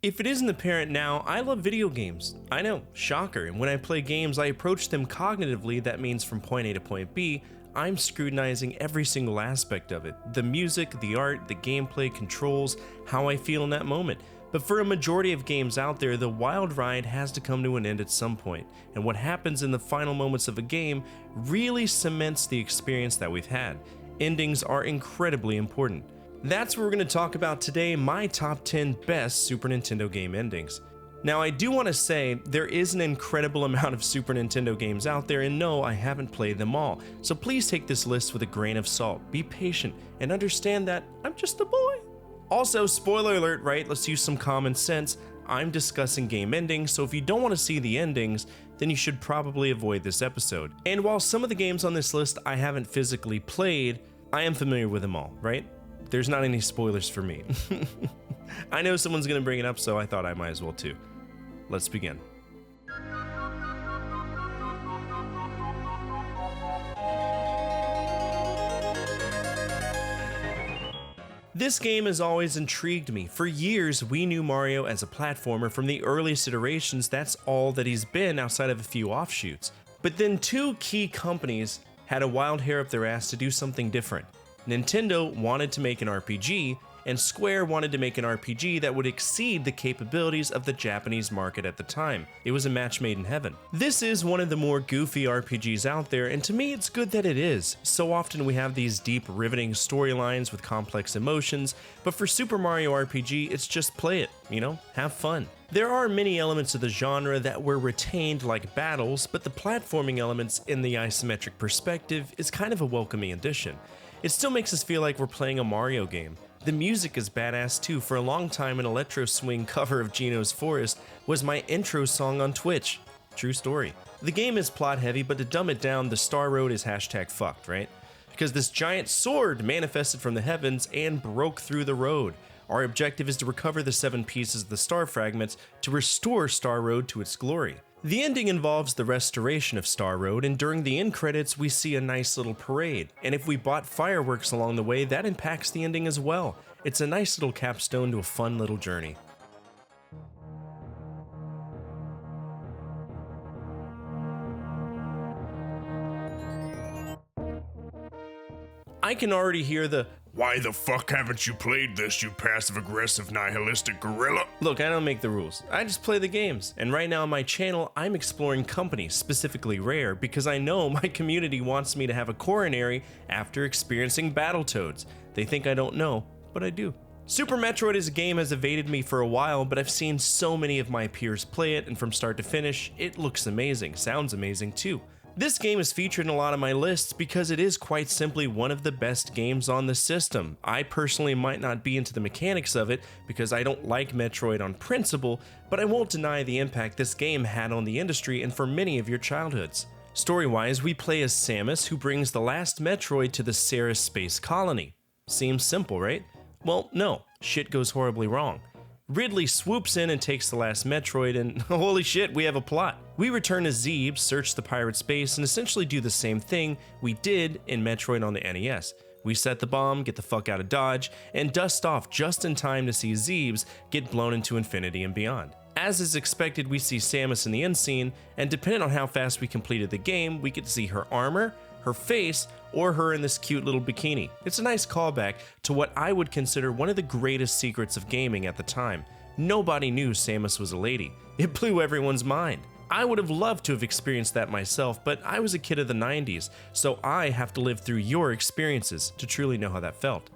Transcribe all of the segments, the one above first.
If it isn't apparent now, I love video games. I know, shocker, and when I play games, I approach them cognitively. That means from point A to point B, I'm scrutinizing every single aspect of it. The music, the art, the gameplay, controls, how I feel in that moment. But for a majority of games out there, the wild ride has to come to an end at some point, and what happens in the final moments of a game really cements the experience that we've had. Endings are incredibly important. That's what we're going to talk about today, my top 10 best Super Nintendo game endings. Now, I do want to say there is an incredible amount of Super Nintendo games out there, and no, I haven't played them all, so please take this list with a grain of salt, be patient, and understand that I'm just a boy. Also, spoiler alert, right? Let's use some common sense. I'm discussing game endings, so if you don't want to see the endings, then you should probably avoid this episode. And while some of the games on this list I haven't physically played, I am familiar with them all, right? There's not any spoilers for me. I know someone's gonna bring it up, so I thought I might as well too. Let's begin. This game has always intrigued me. For years, we knew Mario as a platformer. From the earliest iterations, that's all that he's been outside of a few offshoots. But then two key companies had a wild hair up their ass to do something different. Nintendo wanted to make an RPG, and Square wanted to make an RPG that would exceed the capabilities of the Japanese market at the time. It was a match made in heaven. This is one of the more goofy RPGs out there, and to me it's good that it is. So often we have these deep, riveting storylines with complex emotions, but for Super Mario RPG, it's just play it, have fun. There are many elements of the genre that were retained like battles, but the platforming elements in the isometric perspective is kind of a welcoming addition. It still makes us feel like we're playing a Mario game. The music is badass too. For a long time, an electro swing cover of Gino's Forest was my intro song on Twitch. True story. The game is plot heavy, but to dumb it down, the Star Road is #fucked, right? Because this giant sword manifested from the heavens and broke through the road. Our objective is to recover the 7 pieces of the star fragments to restore Star Road to its glory. The ending involves the restoration of Star Road, and during the end credits we see a nice little parade, and if we bought fireworks along the way, that impacts the ending as well. It's a nice little capstone to a fun little journey. I can already hear the "Why the fuck haven't you played this, you passive-aggressive nihilistic gorilla?" Look, I don't make the rules. I just play the games. And right now on my channel, I'm exploring companies, specifically Rare, because I know my community wants me to have a coronary after experiencing Battletoads. They think I don't know, but I do. Super Metroid as a game has evaded me for a while, but I've seen so many of my peers play it, and from start to finish, it looks amazing, sounds amazing too. This game is featured in a lot of my lists because it is quite simply one of the best games on the system. I personally might not be into the mechanics of it because I don't like Metroid on principle, but I won't deny the impact this game had on the industry and for many of your childhoods. Story-wise, we play as Samus, who brings the last Metroid to the Ceres space colony. Seems simple, right? Well, no, shit goes horribly wrong. Ridley swoops in and takes the last Metroid, and holy shit, we have a plot. We return to Zebes, search the pirate's base, and essentially do the same thing we did in Metroid on the NES. We set the bomb, get the fuck out of Dodge, and dust off just in time to see Zebes get blown into infinity and beyond. As is expected, we see Samus in the end scene, and depending on how fast we completed the game, we get to see her armor, her face, or her in this cute little bikini. It's a nice callback to what I would consider one of the greatest secrets of gaming at the time. Nobody knew Samus was a lady. It blew everyone's mind. I would have loved to have experienced that myself, but I was a kid of the 90s, so I have to live through your experiences to truly know how that felt.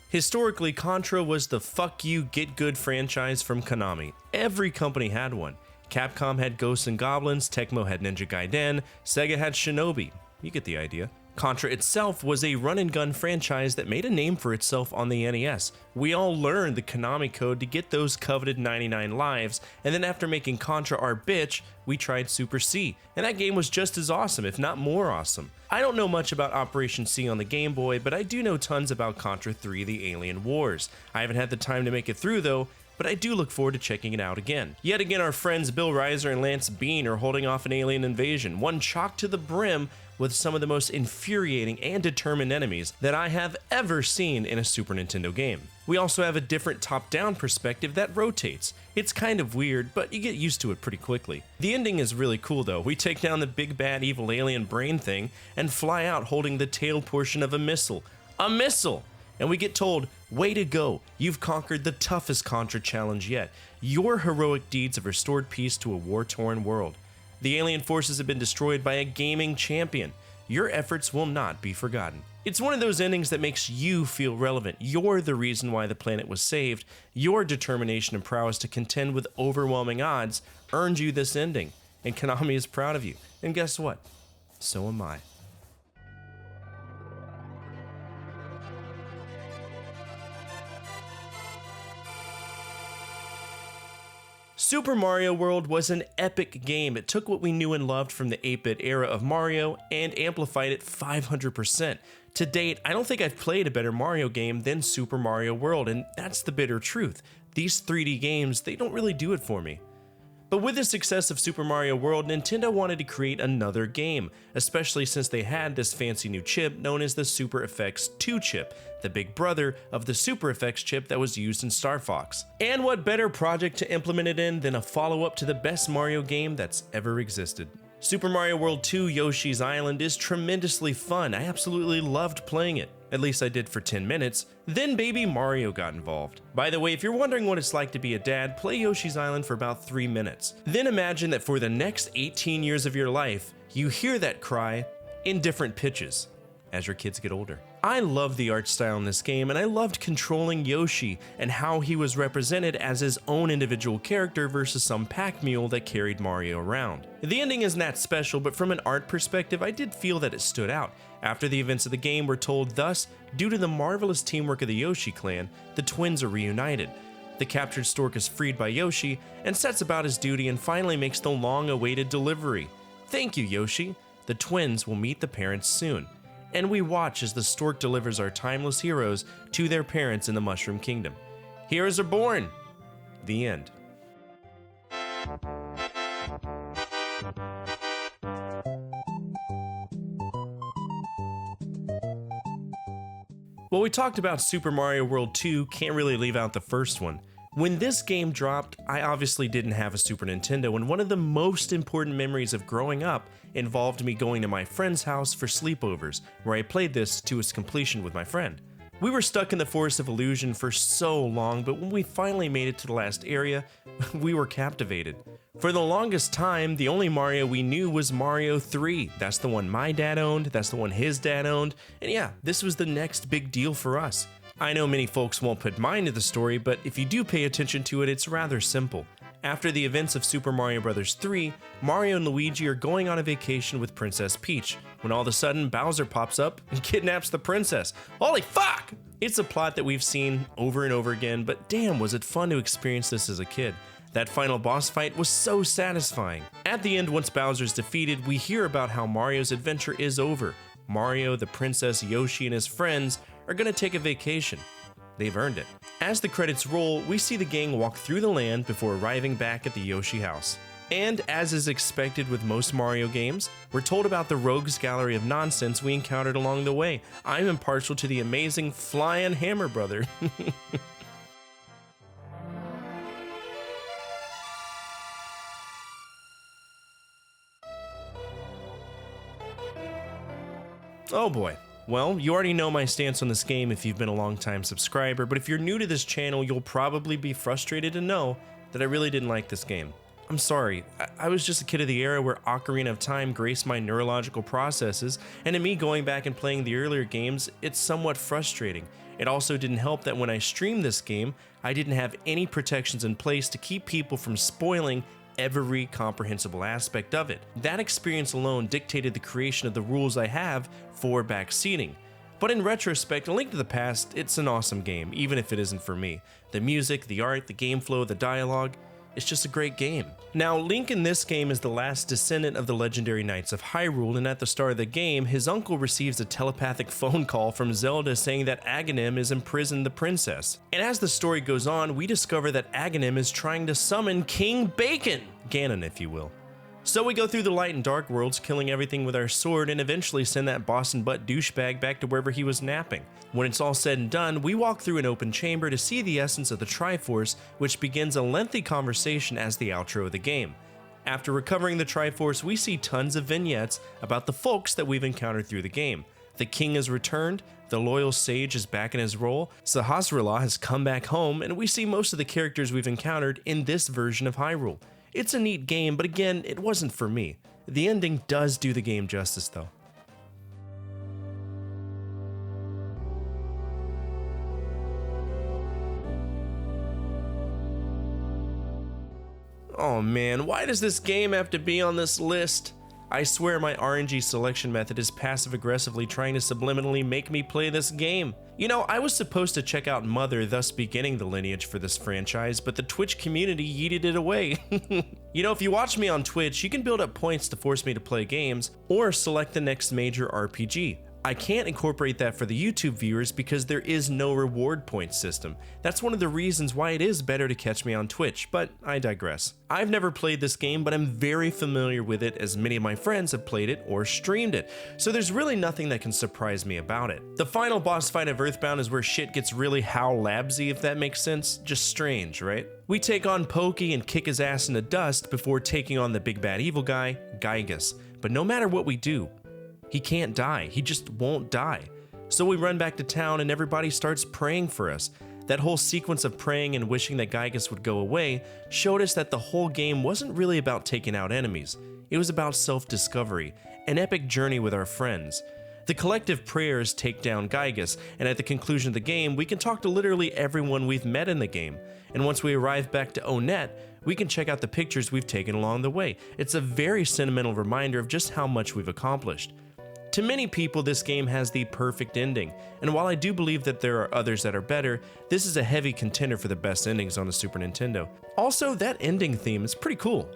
Historically, Contra was the fuck you, get good franchise from Konami. Every company had one. Capcom had Ghosts and Goblins, Tecmo had Ninja Gaiden, Sega had Shinobi. You get the idea. Contra itself was a run-and-gun franchise that made a name for itself on the NES. We all learned the Konami code to get those coveted 99 lives, and then after making Contra our bitch, we tried Super C, and that game was just as awesome, if not more awesome. I don't know much about Operation C on the Game Boy, but I do know tons about Contra 3: The Alien Wars. I haven't had the time to make it through though, but I do look forward to checking it out again. Yet again, our friends Bill Reiser and Lance Bean are holding off an alien invasion, one chocked to the brim with some of the most infuriating and determined enemies that I have ever seen in a Super Nintendo game. We also have a different top-down perspective that rotates. It's kind of weird, but you get used to it pretty quickly. The ending is really cool though. We take down the big bad evil alien brain thing and fly out holding the tail portion of a missile. A missile! And we get told, way to go, you've conquered the toughest Contra challenge yet. Your heroic deeds have restored peace to a war-torn world. The alien forces have been destroyed by a gaming champion. Your efforts will not be forgotten. It's one of those endings that makes you feel relevant. You're the reason why the planet was saved. Your determination and prowess to contend with overwhelming odds earned you this ending. And Konami is proud of you. And guess what? So am I. Super Mario World was an epic game. It took what we knew and loved from the 8-bit era of Mario and amplified it 500%. To date, I don't think I've played a better Mario game than Super Mario World, and that's the bitter truth. These 3D games, they don't really do it for me. But with the success of Super Mario World, Nintendo wanted to create another game, especially since they had this fancy new chip known as the Super FX 2 chip, the big brother of the Super FX chip that was used in Star Fox. And what better project to implement it in than a follow-up to the best Mario game that's ever existed. Super Mario World 2 Yoshi's Island is tremendously fun. I absolutely loved playing it. At least I did for 10 minutes. Then baby Mario got involved. By the way, if you're wondering what it's like to be a dad, play Yoshi's Island for about 3 minutes. Then imagine that for the next 18 years of your life, you hear that cry in different pitches as your kids get older. I love the art style in this game, and I loved controlling Yoshi and how he was represented as his own individual character versus some pack mule that carried Mario around. The ending isn't that special, but from an art perspective, I did feel that it stood out. After the events of the game were told, thus, due to the marvelous teamwork of the Yoshi clan, the twins are reunited. The captured stork is freed by Yoshi and sets about his duty and finally makes the long-awaited delivery. Thank you, Yoshi. The twins will meet the parents soon. And we watch as the stork delivers our timeless heroes to their parents in the Mushroom Kingdom. Heroes are born. The end. Well, we talked about Super Mario World 2, can't really leave out the first one. When this game dropped, I obviously didn't have a Super Nintendo, and one of the most important memories of growing up involved me going to my friend's house for sleepovers, where I played this to its completion with my friend. We were stuck in the Forest of Illusion for so long, but when we finally made it to the last area, we were captivated. For the longest time, the only Mario we knew was Mario 3. That's the one my dad owned, that's the one his dad owned, and yeah, this was the next big deal for us. I know many folks won't put mind to the story, but if you do pay attention to it, it's rather simple. After the events of Super Mario Bros. 3, Mario and Luigi are going on a vacation with Princess Peach, when all of a sudden Bowser pops up and kidnaps the princess. Holy fuck! It's a plot that we've seen over and over again, but damn was it fun to experience this as a kid. That final boss fight was so satisfying. At the end, once Bowser's defeated, we hear about how Mario's adventure is over. Mario, the princess, Yoshi, and his friends are gonna take a vacation. They've earned it. As the credits roll, we see the gang walk through the land before arriving back at the Yoshi house. And as is expected with most Mario games, we're told about the rogues gallery of nonsense we encountered along the way. I'm impartial to the amazing Flying Hammer Brother. Oh boy. Well, you already know my stance on this game if you've been a long-time subscriber, but if you're new to this channel, you'll probably be frustrated to know that I really didn't like this game. I'm sorry, I was just a kid of the era where Ocarina of Time graced my neurological processes, and to me going back and playing the earlier games, it's somewhat frustrating. It also didn't help that when I streamed this game, I didn't have any protections in place to keep people from spoiling every comprehensible aspect of it. That experience alone dictated the creation of the rules I have for backseating. But in retrospect, A Link to the Past, it's an awesome game, even if it isn't for me. The music, the art, the game flow, the dialogue, It's just a great game. Now, Link in this game is the last descendant of the legendary Knights of Hyrule, and at the start of the game, his uncle receives a telepathic phone call from Zelda saying that Aghanim is imprisoned the princess. And as the story goes on, we discover that Aghanim is trying to summon King Bacon, Ganon if you will. So we go through the light and dark worlds, killing everything with our sword, and eventually send that Boston butt douchebag back to wherever he was napping. When it's all said and done, we walk through an open chamber to see the essence of the Triforce, which begins a lengthy conversation as the outro of the game. After recovering the Triforce, we see tons of vignettes about the folks that we've encountered through the game. The king has returned, the loyal sage is back in his role, Sahasrahla has come back home, and we see most of the characters we've encountered in this version of Hyrule. It's a neat game, but again, it wasn't for me. The ending does do the game justice though. Oh man, why does this game have to be on this list? I swear my RNG selection method is passive-aggressively trying to subliminally make me play this game. You know, I was supposed to check out Mother, thus beginning the lineage for this franchise, but the Twitch community yeeted it away. You know, if you watch me on Twitch, you can build up points to force me to play games, or select the next major RPG. I can't incorporate that for the YouTube viewers because there is no reward point system. That's one of the reasons why it is better to catch me on Twitch, but I digress. I've never played this game, but I'm very familiar with it as many of my friends have played it or streamed it, so there's really nothing that can surprise me about it. The final boss fight of Earthbound is where shit gets really Hal Labsy, if that makes sense. Just strange, right? We take on Pokey and kick his ass into dust before taking on the big bad evil guy, Gygas. But no matter what we do, he can't die. He just won't die. So we run back to town and everybody starts praying for us. That whole sequence of praying and wishing that Gygas would go away showed us that the whole game wasn't really about taking out enemies. It was about self-discovery, an epic journey with our friends. The collective prayers take down Gygas, and at the conclusion of the game, we can talk to literally everyone we've met in the game. And once we arrive back to Onet, we can check out the pictures we've taken along the way. It's a very sentimental reminder of just how much we've accomplished. To many people, this game has the perfect ending, and while I do believe that there are others that are better, this is a heavy contender for the best endings on the Super Nintendo. Also, that ending theme is pretty cool.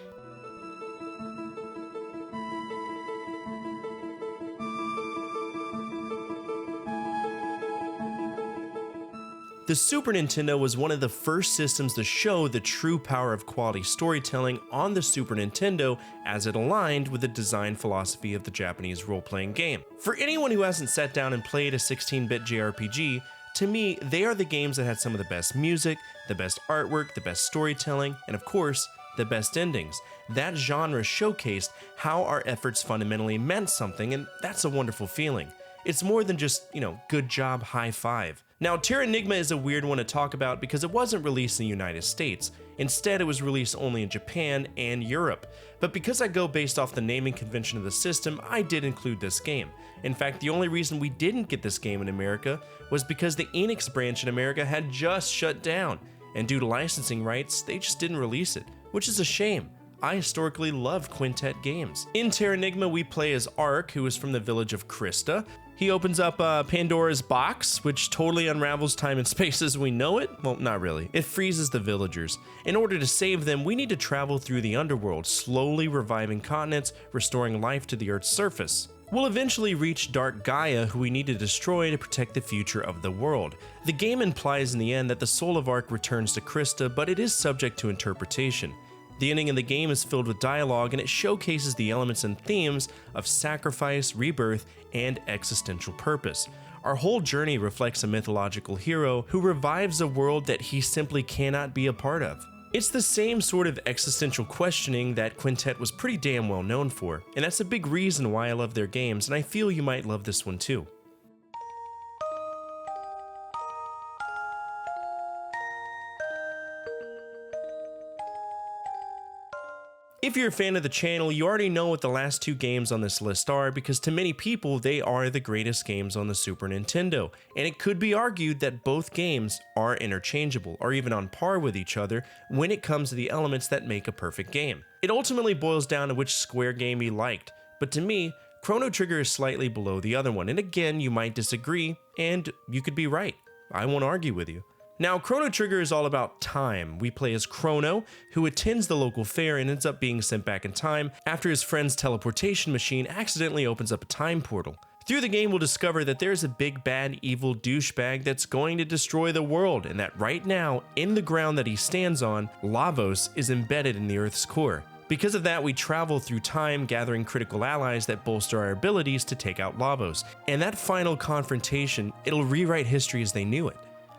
The Super Nintendo was one of the first systems to show the true power of quality storytelling on the Super Nintendo as it aligned with the design philosophy of the Japanese role-playing game. For anyone who hasn't sat down and played a 16-bit JRPG, to me, they are the games that had some of the best music, the best artwork, the best storytelling, and of course, the best endings. That genre showcased how our efforts fundamentally meant something, and that's a wonderful feeling. It's more than just, good job, high five. Now, Terranigma is a weird one to talk about because it wasn't released in the United States. Instead, it was released only in Japan and Europe. But because I go based off the naming convention of the system, I did include this game. In fact, the only reason we didn't get this game in America was because the Enix branch in America had just shut down. And due to licensing rights, they just didn't release it, which is a shame. I historically love Quintet games. In Terranigma, we play as Ark, who is from the village of Krista. He opens up Pandora's box, which totally unravels time and space as we know it. Well, not really. It freezes the villagers. In order to save them, we need to travel through the underworld, slowly reviving continents, restoring life to the Earth's surface. We'll eventually reach Dark Gaia, who we need to destroy to protect the future of the world. The game implies in the end that the soul of Ark returns to Krista, but it is subject to interpretation. The ending of the game is filled with dialogue, and it showcases the elements and themes of sacrifice, rebirth, and existential purpose. Our whole journey reflects a mythological hero who revives a world that he simply cannot be a part of. It's the same sort of existential questioning that Quintet was pretty damn well known for, and that's a big reason why I love their games, and I feel you might love this one too. If you're a fan of the channel, you already know what the last two games on this list are because to many people, they are the greatest games on the Super Nintendo, and it could be argued that both games are interchangeable or even on par with each other when it comes to the elements that make a perfect game. It ultimately boils down to which Square game you liked, but to me, Chrono Trigger is slightly below the other one, and again, you might disagree, and you could be right. I won't argue with you. Now, Chrono Trigger is all about time. We play as Chrono, who attends the local fair and ends up being sent back in time after his friend's teleportation machine accidentally opens up a time portal. Through the game, we'll discover that there's a big bad evil douchebag that's going to destroy the world, and that right now, in the ground that he stands on, Lavos is embedded in the Earth's core. Because of that, we travel through time, gathering critical allies that bolster our abilities to take out Lavos. And that final confrontation, it'll rewrite history as they knew it.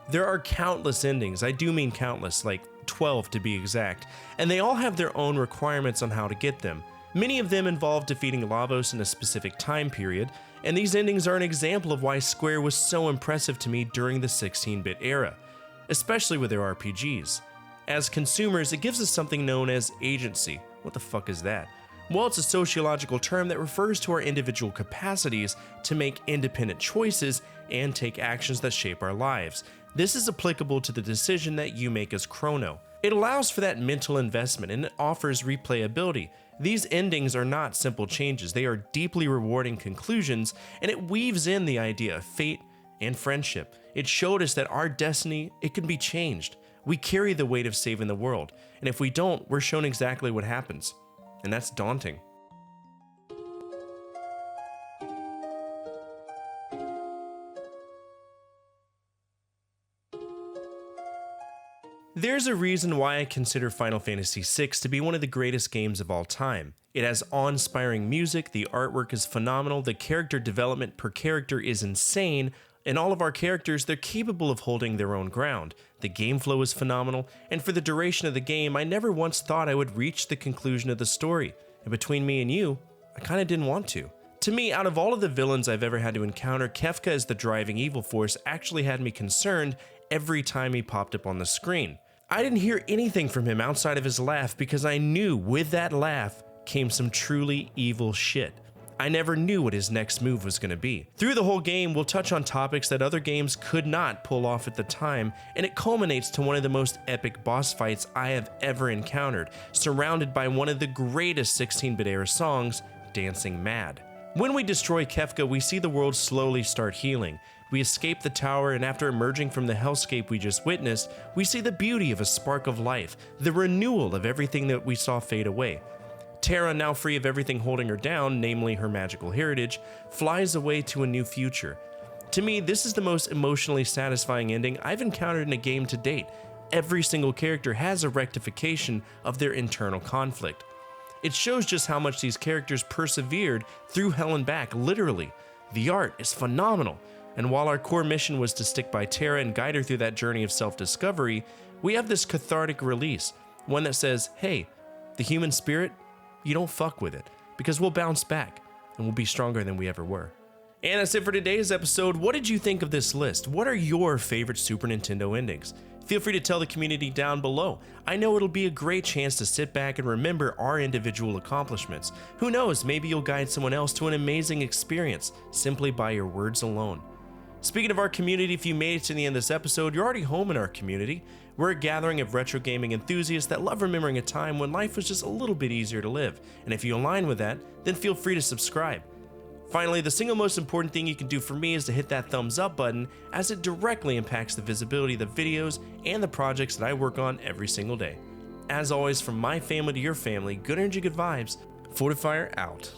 There are countless endings, I do mean countless, like 12 to be exact, and they all have their own requirements on how to get them. Many of them involve defeating Lavos in a specific time period, and these endings are an example of why Square was so impressive to me during the 16-bit era, especially with their RPGs. As consumers, it gives us something known as agency. What the fuck is that? Well, it's a sociological term that refers to our individual capacities to make independent choices and take actions that shape our lives. This is applicable to the decision that you make as Chrono. It allows for that mental investment and it offers replayability. These endings are not simple changes, they are deeply rewarding conclusions, and it weaves in the idea of fate and friendship. It showed us that our destiny, it can be changed. We carry the weight of saving the world, and if we don't, we're shown exactly what happens. And that's daunting. There's a reason why I consider Final Fantasy VI to be one of the greatest games of all time. It has awe-inspiring music, the artwork is phenomenal, the character development per character is insane, and all of our characters, they're capable of holding their own ground. The game flow is phenomenal, and for the duration of the game, I never once thought I would reach the conclusion of the story. And between me and you, I kinda didn't want to. To me, out of all of the villains I've ever had to encounter, Kefka as the driving evil force actually had me concerned every time he popped up on the screen. I didn't hear anything from him outside of his laugh because I knew with that laugh came some truly evil shit. I never knew what his next move was going to be. Through the whole game, we'll touch on topics that other games could not pull off at the time, and it culminates to one of the most epic boss fights I have ever encountered, surrounded by one of the greatest 16-bit era songs, Dancing Mad. When we destroy Kefka, we see the world slowly start healing. We escape the tower, and after emerging from the hellscape we just witnessed, we see the beauty of a spark of life, the renewal of everything that we saw fade away. Terra, now free of everything holding her down, namely her magical heritage, flies away to a new future. To me, this is the most emotionally satisfying ending I've encountered in a game to date. Every single character has a rectification of their internal conflict. It shows just how much these characters persevered through hell and back, literally. The art is phenomenal, and while our core mission was to stick by Terra and guide her through that journey of self-discovery, we have this cathartic release, one that says, hey, the human spirit, you don't fuck with it, because we'll bounce back, and we'll be stronger than we ever were. And that's it for today's episode. What did you think of this list? What are your favorite Super Nintendo endings? Feel free to tell the community down below. I know it'll be a great chance to sit back and remember our individual accomplishments. Who knows, maybe you'll guide someone else to an amazing experience simply by your words alone. Speaking of our community, if you made it to the end of this episode, you're already home in our community. We're a gathering of retro gaming enthusiasts that love remembering a time when life was just a little bit easier to live. And if you align with that, then feel free to subscribe. Finally, the single most important thing you can do for me is to hit that thumbs up button, as it directly impacts the visibility of the videos and the projects that I work on every single day. As always, from my family to your family, good energy, good vibes. Fortefyre out.